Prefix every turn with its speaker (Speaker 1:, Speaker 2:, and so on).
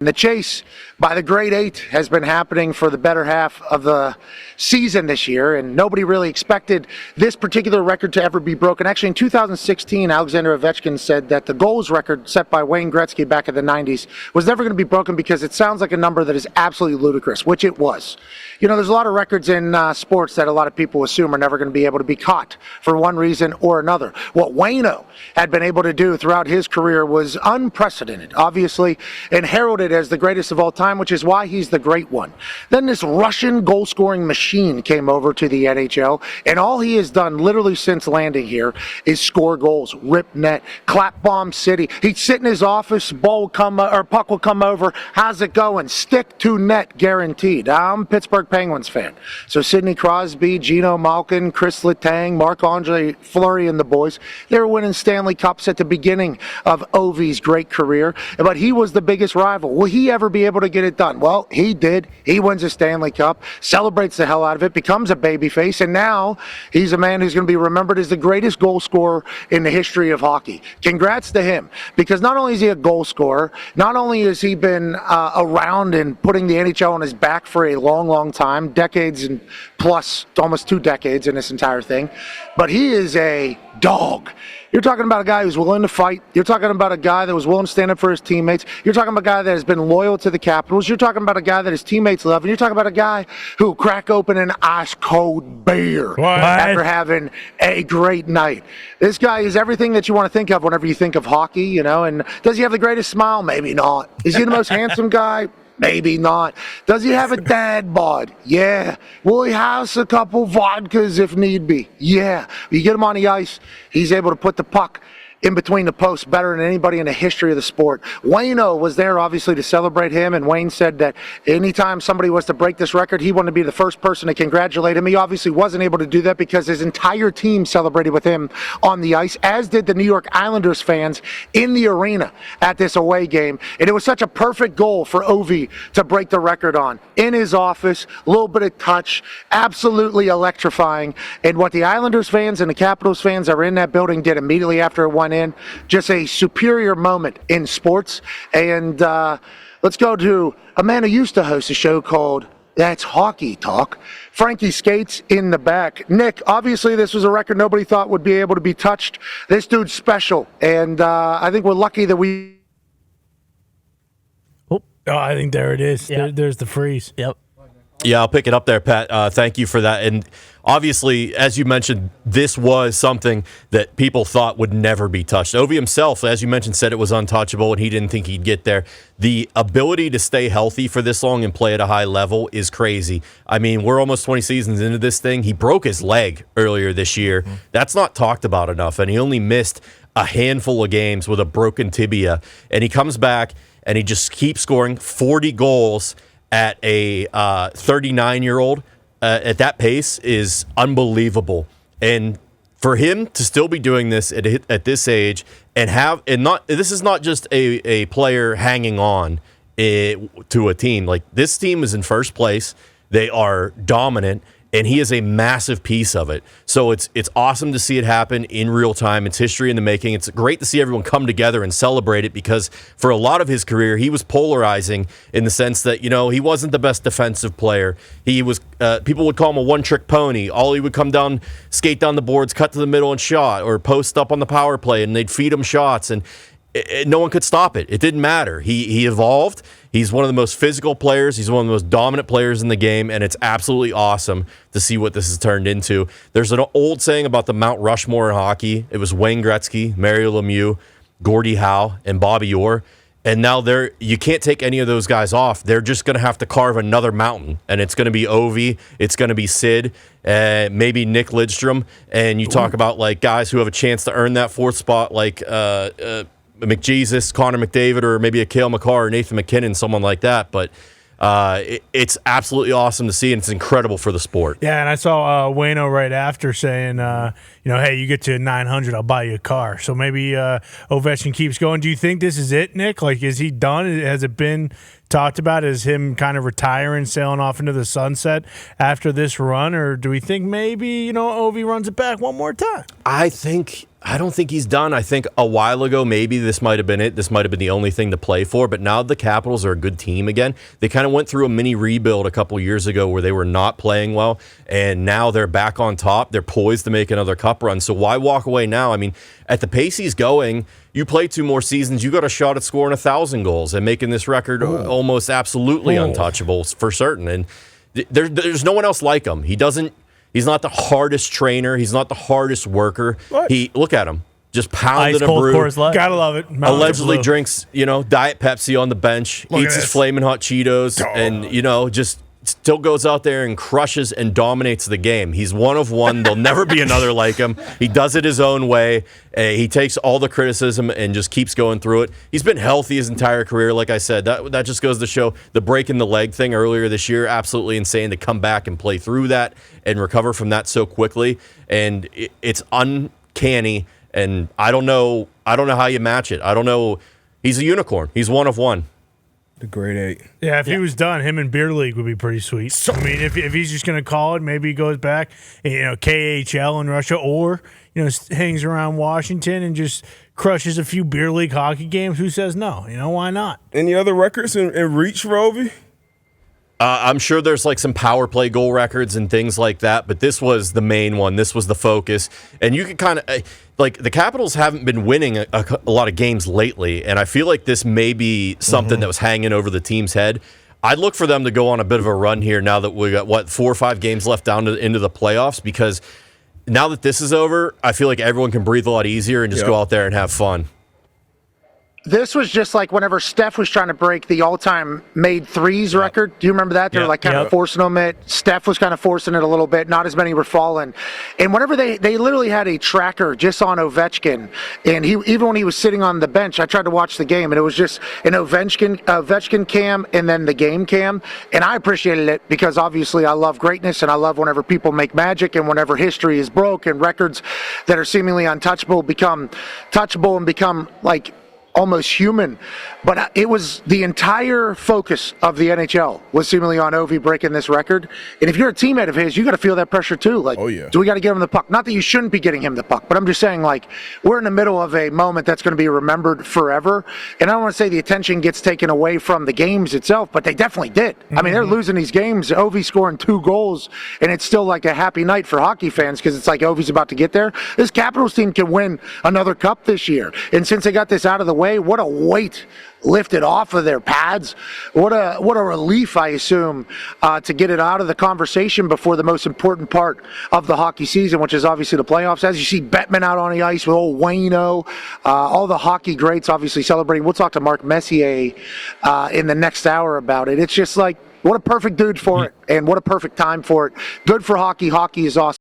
Speaker 1: The chase by the Great Eight has been happening for the better half of the season this year, and nobody really expected this particular record to ever be broken. Actually, in 2016, Alexander Ovechkin said that the goals record set by Wayne Gretzky back in the 90s was never going to be broken because it sounds like a number that is absolutely ludicrous, which it was. You know, there's a lot of records in sports that a lot of people assume are never going to be able to be caught for one reason or another. What Wayno had been able to do throughout his career was unprecedented, obviously, and heralded as the greatest of all time, which is why he's the great one. Then this Russian goal-scoring machine came over to the NHL, and all he has done literally since landing here is score goals, rip net, clap bomb city. He'd sit in his office, ball would come, or puck would come over. How's it going? Stick to net, guaranteed. I'm a Pittsburgh Penguins fan, so Sidney Crosby, Geno Malkin, Chris Letang, Marc-Andre Fleury, and the boys, they were winning Stanley Cups at the beginning of Ovi's great career, but he was the biggest rival. Will he ever be able to get it done? Well, he did. He wins a Stanley Cup, celebrates the hell out of it, becomes a babyface, and now he's a man who's going to be remembered as the greatest goal scorer in the history of hockey. Congrats to him, because not only is he a goal scorer, not only has he been around and putting the NHL on his back for a long, long time, decades and plus, almost 2 decades in this entire thing, but he is a dog. You're talking about a guy who's willing to fight. You're talking about a guy that was willing to stand up for his teammates. You're talking about a guy that has been loyal to the Capitals. You're talking about a guy that his teammates love. And you're talking about a guy who crack open an ice-cold beer after having a great night. This guy is everything that you want to think of whenever you think of hockey, you know. And does he have the greatest smile? Maybe not. Is he the most handsome guy? Maybe not. Does he have a dad bod? Yeah. Will he house a couple vodkas if need be? Yeah. You get him on the ice, he's able to put the puck in between the posts better than anybody in the history of the sport. Wayno was there, obviously, to celebrate him, and Wayne said that anytime somebody was to break this record, he wanted to be the first person to congratulate him. He obviously wasn't able to do that because his entire team celebrated with him on the ice, as did the New York Islanders fans in the arena at this away game. And it was such a perfect goal for Ovi to break the record on. In his office, a little bit of touch, absolutely electrifying. And what the Islanders fans and the Capitals fans that were in that building did immediately after it went in, just a superior moment in sports. And let's go to a man who used to host a show called That's Hockey Talk. Frankie Skates in the back. Nick, obviously this was a record nobody thought would be able to be touched. This dude's special, and I think we're lucky that we...
Speaker 2: Oh, I think there it is. Yep. There's the freeze. Yep.
Speaker 3: Yeah, I'll pick it up there, Pat. Thank you for that. And obviously, as you mentioned, this was something that people thought would never be touched. Ovi himself, as you mentioned, said it was untouchable, and he didn't think he'd get there. The ability to stay healthy for this long and play at a high level is crazy. I mean, we're almost 20 seasons into this thing. He broke his leg earlier this year. Mm-hmm. That's not talked about enough, and he only missed a handful of games with a broken tibia. And he comes back, and he just keeps scoring 40 goals at a 39-year-old at that pace is unbelievable. And for him to still be doing this at this age this is not just a player hanging on to a team. Like, this team is in first place. They are dominant, and he is a massive piece of it. So it's awesome to see it happen in real time. It's history in the making. It's great to see everyone come together and celebrate it, because for a lot of his career, he was polarizing in the sense that, you know, he wasn't the best defensive player. He was people would call him a one-trick pony. All he would come down, skate down the boards, cut to the middle and shot, or post up on the power play, and they'd feed him shots, and no one could stop it. It didn't matter. He evolved. He's one of the most physical players. He's one of the most dominant players in the game, and it's absolutely awesome to see what this has turned into. There's an old saying about the Mount Rushmore in hockey. It was Wayne Gretzky, Mario Lemieux, Gordie Howe, and Bobby Orr. And now you can't take any of those guys off. They're just going to have to carve another mountain, and it's going to be Ovi, it's going to be Sid, maybe Nick Lidstrom, and you talk about like guys who have a chance to earn that 4th spot, like McJesus, Connor McDavid, or maybe a Cale Makar or Nathan McKinnon, someone like that. But it's absolutely awesome to see, and it's incredible for the sport.
Speaker 2: Yeah, and I saw Wayno right after saying, hey, you get to 900, I'll buy you a car. So maybe Ovechkin keeps going. Do you think this is it, Nick? Like, is he done? Has it been talked about as him kind of retiring, sailing off into the sunset after this run? Or do we think maybe, Ovi runs it back one more time?
Speaker 3: I think I don't think he's done. I think a while ago, maybe this might have been it. This might have been the only thing to play for. But now the Capitals are a good team again. They kind of went through a mini rebuild a couple years ago where they were not playing well. And now they're back on top. They're poised to make another cup run. So why walk away now? I mean, at the pace he's going, you play 2 more seasons, you got a shot at scoring 1,000 goals and making this record almost absolutely untouchable for certain. And there's no one else like him. He's not the hardest trainer. He's not the hardest worker.
Speaker 4: What?
Speaker 3: Look at him, just pounding
Speaker 4: Ice
Speaker 3: a
Speaker 4: cold
Speaker 3: brew.
Speaker 4: Coors Light.
Speaker 2: Gotta love it.
Speaker 3: Allegedly drinks, Diet Pepsi on the bench,
Speaker 2: Look
Speaker 3: eats
Speaker 2: at
Speaker 3: his
Speaker 2: this.
Speaker 3: Flamin' Hot Cheetos, and just still goes out there and crushes and dominates the game. He's one of one. There'll never be another like him. He does it his own way. He takes all the criticism and just keeps going through it. He's been healthy his entire career. Like I said, that just goes to show the breaking the leg thing earlier this year. Absolutely insane to come back and play through that and recover from that so quickly. And it's uncanny. And I don't know how you match it. I don't know. He's a unicorn. He's one of one.
Speaker 4: The grade 8.
Speaker 2: Yeah, if he was done, him and Beer League would be pretty sweet. I mean, if he's just going to call it, maybe he goes back, KHL in Russia, or hangs around Washington and just crushes a few Beer League hockey games. Who says no? Why not?
Speaker 4: Any other records in reach for Ovi?
Speaker 3: I'm sure there's like some power play goal records and things like that, but this was the main one. This was the focus. And you can kind of, the Capitals haven't been winning a lot of games lately, and I feel like this may be something that was hanging over the team's head. I'd look for them to go on a bit of a run here now that we got, 4 or 5 games left down into the playoffs, because now that this is over, I feel like everyone can breathe a lot easier and just go out there and have fun.
Speaker 1: This was just like whenever Steph was trying to break the all-time made threes record. Do you remember that? They were kind of forcing them it. Steph was kind of forcing it a little bit. Not as many were falling. And whenever they literally had a tracker just on Ovechkin, and even when he was sitting on the bench, I tried to watch the game, and it was just an Ovechkin cam and then the game cam. And I appreciated it because obviously I love greatness, and I love whenever people make magic, and whenever history is broke and records that are seemingly untouchable become touchable and become like almost human. But it was the entire focus of the NHL was seemingly on Ovi breaking this record. And if you're a teammate of his, you got to feel that pressure too. Like, do we got to get him the puck? Not that you shouldn't be getting him the puck, but I'm just saying, like, we're in the middle of a moment that's going to be remembered forever. And I don't want to say the attention gets taken away from the games itself, but they definitely did. I mean, they're losing these games. Ovi scoring 2 goals, and it's still like a happy night for hockey fans because it's like Ovi's about to get there. This Capitals team can win another cup this year. And since they got this out of the way, what a weight lifted off of their pads. What a relief, I assume, to get it out of the conversation before the most important part of the hockey season, which is obviously the playoffs. As you see Bettman out on the ice with old Wayno, all the hockey greats obviously celebrating. We'll talk to Mark Messier in the next hour about it. It's just like, what a perfect dude for it, and what a perfect time for it. Good for hockey. Hockey is awesome.